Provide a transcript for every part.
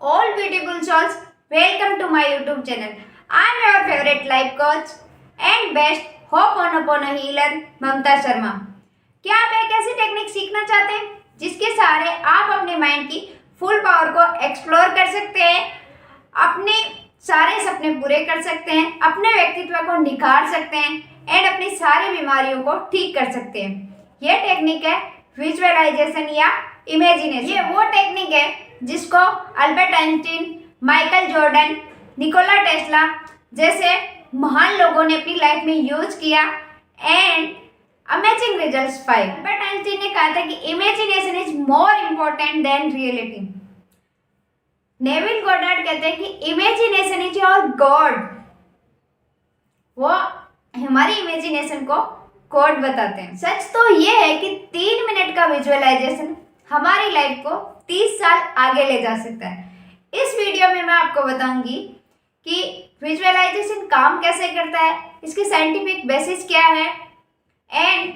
all beautiful souls, welcome to my YouTube channel. I am your favorite life coach and best Ho'oponopono healer Mamta Sharma. क्या आप एक ऐसी technique सीखना चाहते हैं जिसके सहारे आप अपने माइंड की फुल पावर को एक्सप्लोर कर सकते हैं, अपने सारे सपने पूरे कर सकते हैं, अपने व्यक्तित्व को निखार सकते हैं एंड अपनी सारी बीमारियों को ठीक कर सकते हैं? ये टेक्निक है विजुअलाइजेशन या इमेजिनेशन। ये वो टेक्निक है जिसको Albert Einstein, Michael Jordan, Nikola Tesla जैसे महान लोगों ने अपनी लाइफ में यूज किया एंड अमेजिंग रिजल्ट्स पाए। अल्बर्ट आइंस्टीन ने कहा था कि imagination is more important then reality. Neville Goddard कहते हैं कि इमेजिनेशन इज योर गॉड। वो हमारी इमेजिनेशन को गॉड बताते हैं। सच तो ये है कि 3 मिनट का विजुअलाइजेशन हमारी लाइफ को 30 साल आगे ले जा सकता है। इस वीडियो में मैं आपको बताऊंगी कि विजुअलाइजेशन काम कैसे करता है, इसकी साइंटिफिक बेसिस क्या है एंड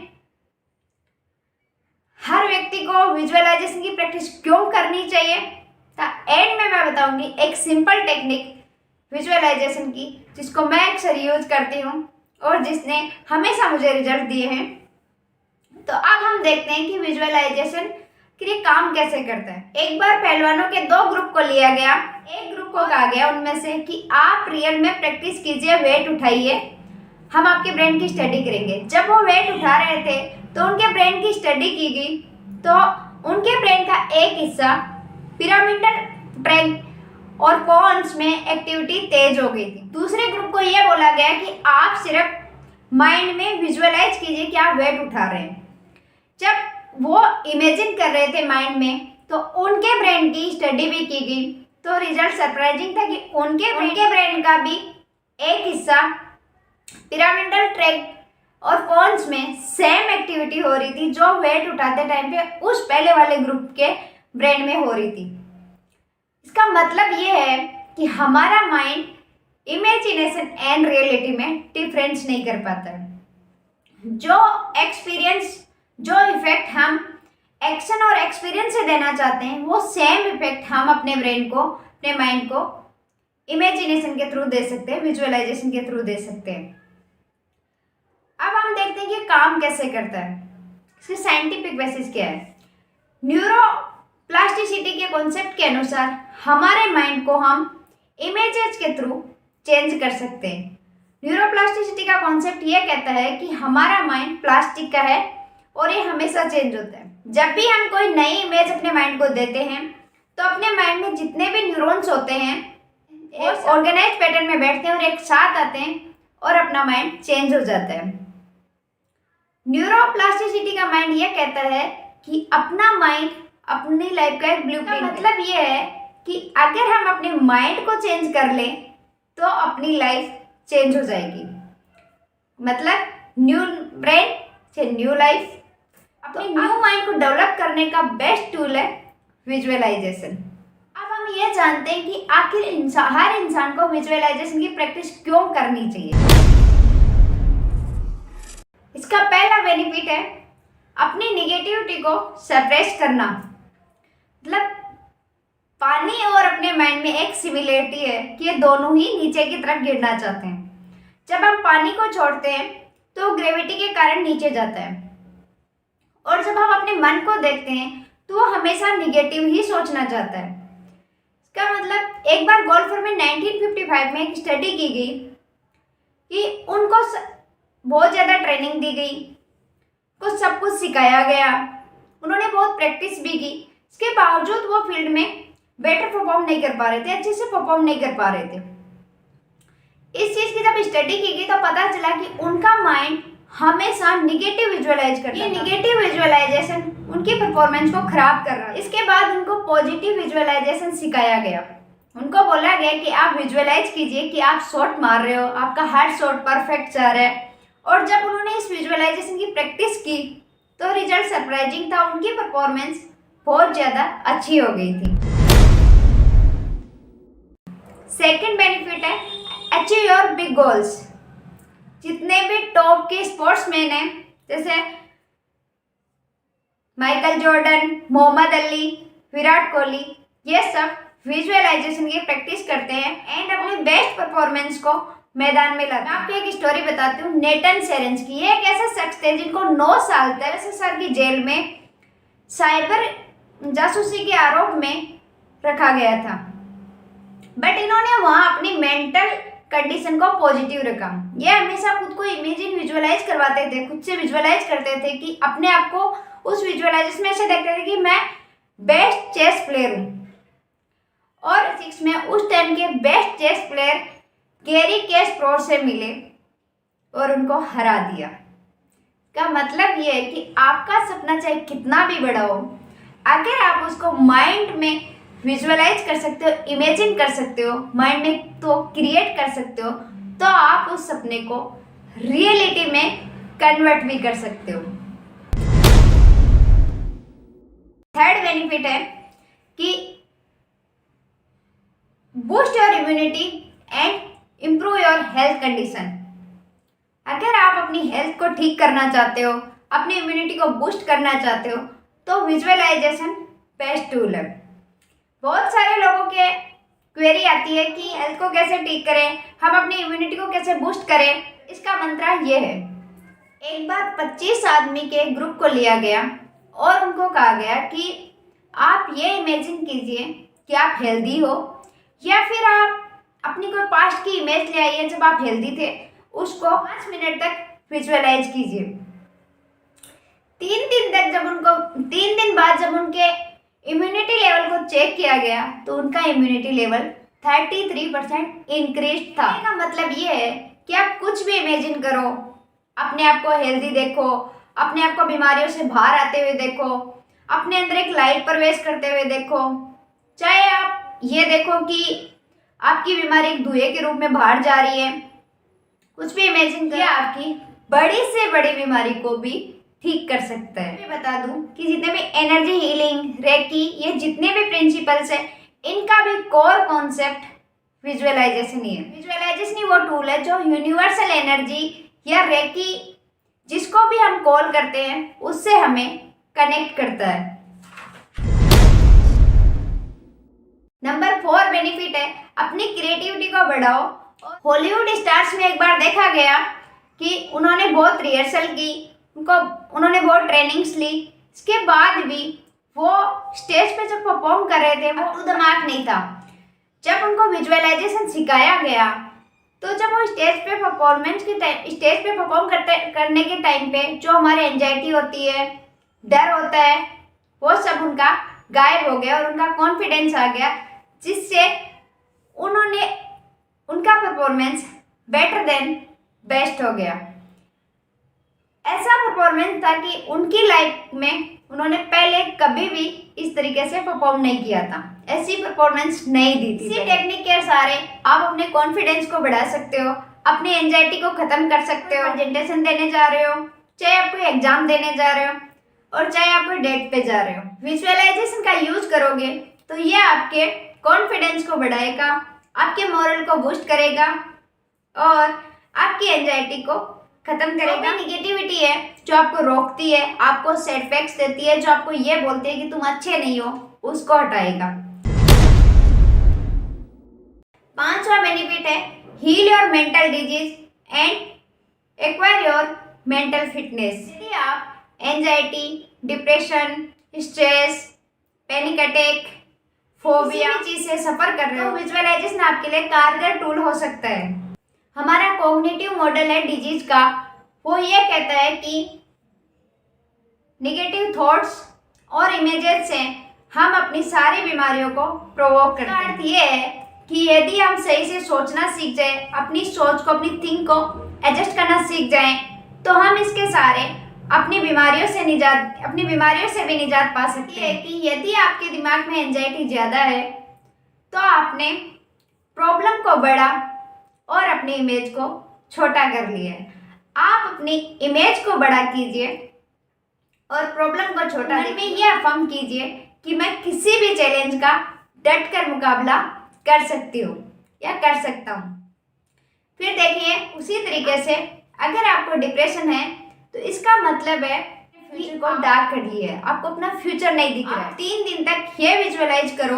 हर व्यक्ति को विजुअलाइजेशन की प्रैक्टिस क्यों करनी चाहिए। एंड में मैं बताऊंगी एक सिंपल टेक्निक विजुअलाइजेशन की जिसको मैं अक्सर यूज करती हूँ और जिसने हमेशा मुझे रिजल्ट दिए हैं। तो अब हम देखते हैं कि विजुअलाइजेशन के लिए काम कैसे करता है। एक बार पहलवानों के 2 ग्रुप को लिया गया। एक ग्रुप को कहा गया उनमें से कि आप रियल में प्रैक्टिस कीजिए, वेट उठाइए, हम आपके ब्रेन की स्टडी करेंगे। जब वो वेट उठा रहे थे तो उनके ब्रेन की स्टडी की गई तो उनके ब्रेन का एक हिस्सा पिरामिडल ट्रैक और पॉन्स में एक्टिविटी तेज हो गई थी। दूसरे ग्रुप को यह बोला गया कि आप सिर्फ माइंड में विजुअलाइज कीजिए कि आप वेट उठा रहे हैं। जब वो इमेजिन कर रहे थे माइंड में तो उनके ब्रेन की स्टडी भी की गई तो रिजल्ट सरप्राइजिंग था कि उनके ब्रेन का भी एक हिस्सा पिरामिडल ट्रैक और पॉन्स में सेम एक्टिविटी हो रही थी जो वेट उठाते टाइम पे उस पहले वाले ग्रुप के ब्रेन में हो रही थी। इसका मतलब ये है कि हमारा माइंड इमेजिनेशन एंड रियलिटी में डिफरेंस नहीं कर पाता है। जो इफेक्ट हम एक्शन और एक्सपीरियंस से देना चाहते हैं वो सेम इफेक्ट हम अपने ब्रेन को, अपने माइंड को इमेजिनेशन के थ्रू दे सकते हैं, विजुअलाइजेशन के थ्रू दे सकते हैं। अब हम देखते हैं कि काम कैसे करता है, इसकी साइंटिफिक बेसिस क्या है। न्यूरोप्लास्टिसिटी के कॉन्सेप्ट के अनुसार हमारे माइंड को हम इमेजेस के थ्रू चेंज कर सकते हैं। न्यूरोप्लास्टिसिटी का कॉन्सेप्ट ये कहता है कि हमारा माइंड प्लास्टिक का है और ये हमेशा चेंज होता है। जब भी हम कोई नई इमेज अपने माइंड को देते हैं तो अपने माइंड में जितने भी न्यूरॉन्स होते हैं एक ऑर्गेनाइज पैटर्न में बैठते हैं और एक साथ आते हैं और अपना माइंड चेंज हो जाता है। न्यूरोप्लास्टिसिटी का माइंड ये कहता है कि अपना माइंड अपनी लाइफ का एक ब्लूप्रिंट। मतलब ये है कि अगर हम अपने माइंड को चेंज कर लें तो अपनी लाइफ चेंज हो जाएगी। मतलब न्यू ब्रेन से न्यू लाइफ। अपने न्यू माइंड को डेवलप करने का बेस्ट टूल है विजुअलाइजेशन। अब हम ये जानते हैं कि आखिर हर इंसान को विजुअलाइजेशन की प्रैक्टिस क्यों करनी चाहिए। इसका पहला बेनिफिट है अपनी नेगेटिविटी को सप्रेस करना। मतलब पानी और अपने माइंड में एक सिमिलरिटी है कि ये दोनों ही नीचे की तरफ गिरना चाहते हैं। जब हम पानी को छोड़ते हैं तो ग्रेविटी के कारण नीचे जाता है और जब हम अपने मन को देखते हैं तो वो हमेशा निगेटिव ही सोचना चाहता है। इसका मतलब एक बार गोल्फर में 1955 में एक स्टडी की गई कि उनको बहुत ज़्यादा ट्रेनिंग दी गई, कुछ सब कुछ सिखाया गया, उन्होंने बहुत प्रैक्टिस भी की, इसके बावजूद वो फील्ड में बेटर परफॉर्म नहीं कर पा रहे थे, अच्छे से परफॉर्म नहीं कर पा रहे थे। इस चीज़ की जब स्टडी की गई तो पता चला कि उनका माइंड हमेशा निगेटिव विजुअलाइज करता है। ये निगेटिव विजुअलाइजेशन उनकी परफॉर्मेंस को खराब कर रहा है। इसके बाद उनको पॉजिटिव विजुअलाइजेशन सिखाया गया। उनको बोला गया कि आप विजुअलाइज कीजिए कि आप शॉट मार रहे हो, आपका हर शॉट परफेक्ट जा रहा है। और जब उन्होंने इस विजुअलाइजेशन की प्रैक्टिस की तो रिजल्ट सरप्राइजिंग था, उनकी परफॉर्मेंस बहुत ज़्यादा अच्छी हो गई थी। सेकेंड बेनिफिट है अचीव योर बिग गोल्स। जितने भी टॉप के स्पोर्ट्समैन हैं जैसे माइकल जॉर्डन, मोहम्मद अली, विराट कोहली, ये सब विजुअलाइजेशन की प्रैक्टिस करते हैं एंड अपनी बेस्ट परफॉर्मेंस को मैदान में लाते हैं। आपको एक स्टोरी बताती हूँ नेटन सेरेंज की। ये एक ऐसे शख्स थे जिनको 9 साल तक SSR की जेल में साइबर जासूसी के आरोप में रखा गया था, बट इन्होंने वहाँ अपनी मेंटल कंडीशन को पॉजिटिव रखा। ये हमेशा खुद को इमेजिन विजुअलाइज करवाते थे, खुद से विजुअलाइज करते थे कि अपने आप को उस विजुअलाइजेशन में ऐसे देखते थे कि मैं बेस्ट चेस प्लेयर हूँ। और 6 में उस टाइम के बेस्ट चेस प्लेयर गैरी कैस्परोव से मिले और उनको हरा दिया। का मतलब ये है कि आपका सपना चाहे कितना भी बड़ा हो, अगर आप उसको माइंड में विजुअलाइज कर सकते हो, इमेजिन कर सकते हो, माइंड में तो क्रिएट कर सकते हो, तो आप उस सपने को रियलिटी में कन्वर्ट भी कर सकते हो। थर्ड बेनिफिट है कि boost your immunity and improve your health condition. अगर आप अपनी हेल्थ को ठीक करना चाहते हो, अपनी इम्यूनिटी को बूस्ट करना चाहते हो, तो विजुअलाइजेशन बेस्ट टूल है। बहुत सारे लोगों के क्वेरी आती है कि हेल्थ को कैसे ठीक करें, हम अपनी इम्यूनिटी को कैसे बूस्ट करें। इसका मंत्र ये है, एक बार 25 आदमी के ग्रुप को लिया गया और उनको कहा गया कि आप ये इमेजिन कीजिए कि आप हेल्दी हो, या फिर आप अपनी कोई पास्ट की इमेज ले आइए जब आप हेल्दी थे, उसको 5 मिनट तक विजुअलाइज कीजिए। 3 दिन बाद जब उनके इम्यूनिटी लेवल को चेक किया गया तो उनका इम्यूनिटी लेवल 33% इंक्रीज था। इसका मतलब ये है कि आप कुछ भी इमेजिन करो, अपने आप को हेल्दी देखो, अपने आप को बीमारियों से बाहर आते हुए देखो, अपने अंदर एक लाइट प्रवेश करते हुए देखो। चाहे आप ये देखो कि आपकी बीमारी एक धुएं के रूप में बाहर जा रही है, कुछ भी इमेजिन किया आपकी बड़ी से बड़ी बीमारी को भी ठीक कर सकता है। मैं बता दूं कि जितने भी एनर्जी हीलिंग, रेकी, ये जितने भी प्रिंसिपल्स है, इनका भी कोर कॉन्सेप्ट विजुअलाइजेशन ही है। विजुअलाइजेशन ही वो टूल है जो यूनिवर्सल एनर्जी या रेकी, जिसको भी हम कॉल करते हैं, उससे हमें कनेक्ट करता है। नंबर 4 बेनिफिट है अपनी क्रिएटिविटी को बढ़ाओ। हॉलीवुड स्टार्स में एक बार देखा गया कि उन्होंने बहुत रिहर्सल की, उन्होंने बहुत ट्रेनिंग्स ली, इसके बाद भी वो स्टेज पे जब परफॉर्म कर रहे थे वो दिमाग नहीं था। जब उनको विजुअलाइजेशन सिखाया गया तो जब वो स्टेज पे परफॉर्म करने के टाइम पे जो हमारी एंजाइटी होती है, डर होता है, वो सब उनका गायब हो गया और उनका कॉन्फिडेंस आ गया, जिससे उनका परफॉर्मेंस बेटर देन बेस्ट हो गया। ऐसा परफॉर्मेंस था कि उनकी लाइफ में उन्होंने पहले कभी भी इस तरीके से परफॉर्म नहीं किया था, ऐसी परफॉर्मेंस नहीं दी थी। इसी टेक्निक के सहारे आप अपने कॉन्फिडेंस को बढ़ा सकते हो, अपनी एंजाइटी को खत्म कर सकते हो। प्रेजेंटेशन देने जा रहे हो, चाहे आप कोई एग्जाम देने जा रहे हो, और चाहे आप कोई डेट पे जा रहे हो, विजुअलाइजेशन का यूज करोगे तो ये आपके कॉन्फिडेंस को बढ़ाएगा, आपके मोरल को बूस्ट करेगा और आपकी एंजाइटी को खत्म करेगा। निगेटिविटी है जो आपको रोकती है, आपको सेटबैक्स देती है, जो आपको ये बोलती है कि तुम अच्छे नहीं हो, उसको हटाएगा। 5वां बेनिफिट है heal your mental disease and acquire your mental fitness. यदि आप anxiety, depression, stress, panic attack, phobia चीज से सफर कर रहे हो, विजुअलाइजेशन आपके लिए कारगर टूल हो सकता है। हमारा कॉग्निटिव मॉडल है डिजीज का, वो ये कहता है कि नेगेटिव थॉट्स और इमेजेस से हम अपनी सारी बीमारियों को प्रोवोक करते हैं। अर्थ ये है कि यदि हम सही से सोचना सीख जाए, अपनी सोच को, अपनी थिंक को एडजस्ट करना सीख जाएं, तो हम इसके सहारे अपनी बीमारियों से भी निजात पा सकते हैं। कि यदि आपके दिमाग में एंजाइटी ज़्यादा है तो आपने प्रॉब्लम को बड़ा और अपनी इमेज को छोटा कर लिया है। आप अपनी इमेज को बड़ा कीजिए और प्रॉब्लम को छोटा। में ये अफर्म कीजिए कि मैं किसी भी चैलेंज का डट कर मुकाबला कर सकती हूँ या कर सकता हूँ। फिर देखिए उसी तरीके से अगर आपको डिप्रेशन है तो इसका मतलब है फ्यूचर को डार्क कर लिया है, आपको अपना फ्यूचर नहीं दिख रहा है। 3 दिन तक ये विजुअलाइज करो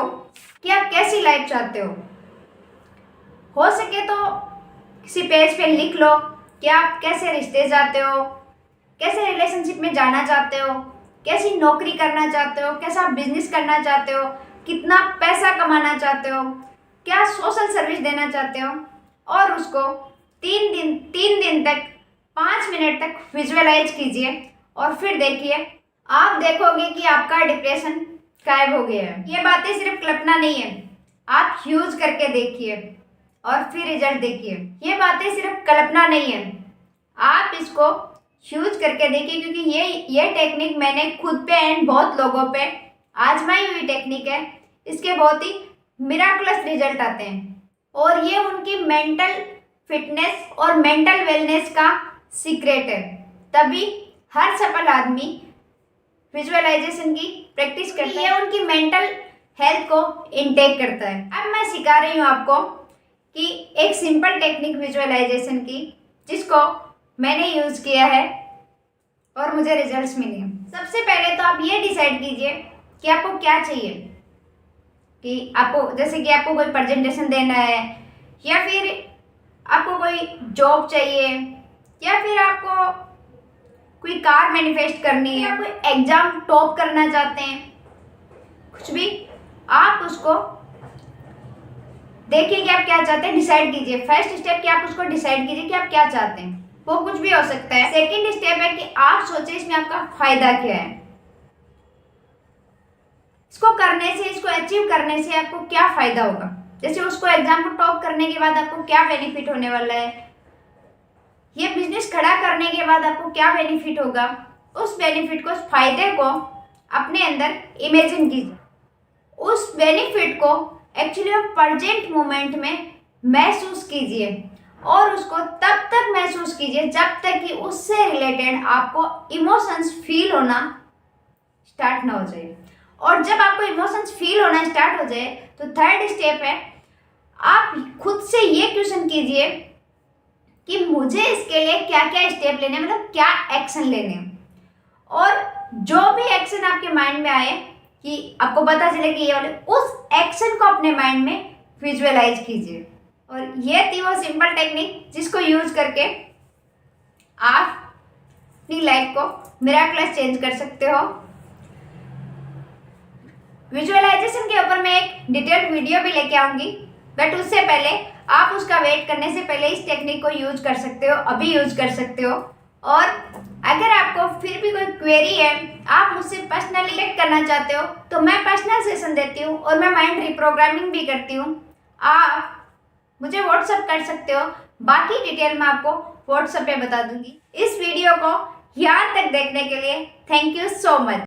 कि आप कैसी लाइफ चाहते हो सके तो किसी पेज पे लिख लो कि आप कैसे रिश्ते चाहते हो, कैसे रिलेशनशिप में जाना चाहते हो, कैसी नौकरी करना चाहते हो, कैसा बिजनेस करना चाहते हो, कितना पैसा कमाना चाहते हो, क्या सोशल सर्विस देना चाहते हो, और उसको 3 दिन तक 5 मिनट तक विजुअलाइज कीजिए और फिर देखिए, आप देखोगे कि आपका डिप्रेशन गायब हो गया है। ये बातें सिर्फ कल्पना नहीं है, आप यूज करके देखिए और फिर रिजल्ट देखिए। ये बातें सिर्फ कल्पना नहीं है, आप इसको यूज करके देखिए, क्योंकि ये टेक्निक मैंने खुद पे एंड बहुत लोगों पे आजमाई हुई टेक्निक है। इसके बहुत ही मिराकुलस रिजल्ट आते हैं और ये उनकी मेंटल फिटनेस और मेंटल वेलनेस का सीक्रेट है। तभी हर सफल आदमी विजुअलाइजेशन की प्रैक्टिस करता है, ये उनकी मेंटल हेल्थ को इनटेक करता है। अब मैं सिखा रही हूँ आपको कि एक सिंपल टेक्निक विजुअलाइजेशन की, जिसको मैंने यूज किया है और मुझे रिजल्ट्स मिले हैं। सबसे पहले तो आप ये डिसाइड कीजिए कि आपको क्या चाहिए, कि आपको जैसे कि आपको कोई प्रेजेंटेशन देना है, या फिर आपको कोई जॉब चाहिए, या फिर आपको कोई कार मैनिफेस्ट करनी है, या कोई एग्जाम टॉप करना चाहते हैं, कुछ भी आप उसको देखिए कि आप क्या चाहते हैं, डिसाइड कीजिए। फर्स्ट स्टेप कि आप उसको डिसाइड कीजिए कि आप क्या चाहते हैं, वो कुछ भी हो सकता है। सेकंड स्टेप है कि आप सोचिए इसमें आपका फायदा क्या है, इसको करने से, इसको अचीव करने से आपको क्या फायदा होगा। जैसे उसको एग्जाम को टॉप करने के बाद आपको क्या बेनिफिट होने वाला है, ये बिजनेस खड़ा करने के बाद आपको क्या बेनिफिट होगा, उस बेनिफिट को, उस फायदे को अपने अंदर इमेजिन कीजिए। उस बेनिफिट को एक्चुअली प्रेजेंट मोमेंट में महसूस कीजिए और उसको तब तक महसूस कीजिए जब तक कि उससे रिलेटेड आपको इमोशंस फील होना स्टार्ट ना हो जाए। और जब आपको इमोशंस फील होना स्टार्ट हो जाए तो थर्ड स्टेप है, आप खुद से ये क्वेश्चन कीजिए कि मुझे इसके लिए क्या क्या स्टेप लेने, मतलब क्या एक्शन लेने, और जो भी एक्शन आपके माइंड में आए कि आपको पता चले कि ये वाले, उस एक्शन को अपने माइंड में विजुअलाइज कीजिए। और ये थी वो सिंपल टेक्निक जिसको यूज करके आप अपनी लाइफ को मिराकुलस चेंज कर सकते हो। विजुअलाइजेशन के ऊपर मैं एक डिटेल्ड वीडियो भी लेके आऊंगी, बट उससे पहले आप उसका वेट करने से पहले इस टेक्निक को यूज कर सकते हो, अभी यूज कर सकते हो। और अगर आपको फिर भी कोई क्वेरी है, आप मुझसे पर्सनली कनेक्ट करना चाहते हो, तो मैं पर्सनल सेशन देती हूँ और मैं माइंड रिप्रोग्रामिंग भी करती हूँ। आप मुझे व्हाट्सअप कर सकते हो, बाकी डिटेल मैं आपको व्हाट्सएप पे बता दूंगी। इस वीडियो को यहाँ तक देखने के लिए थैंक यू सो मच।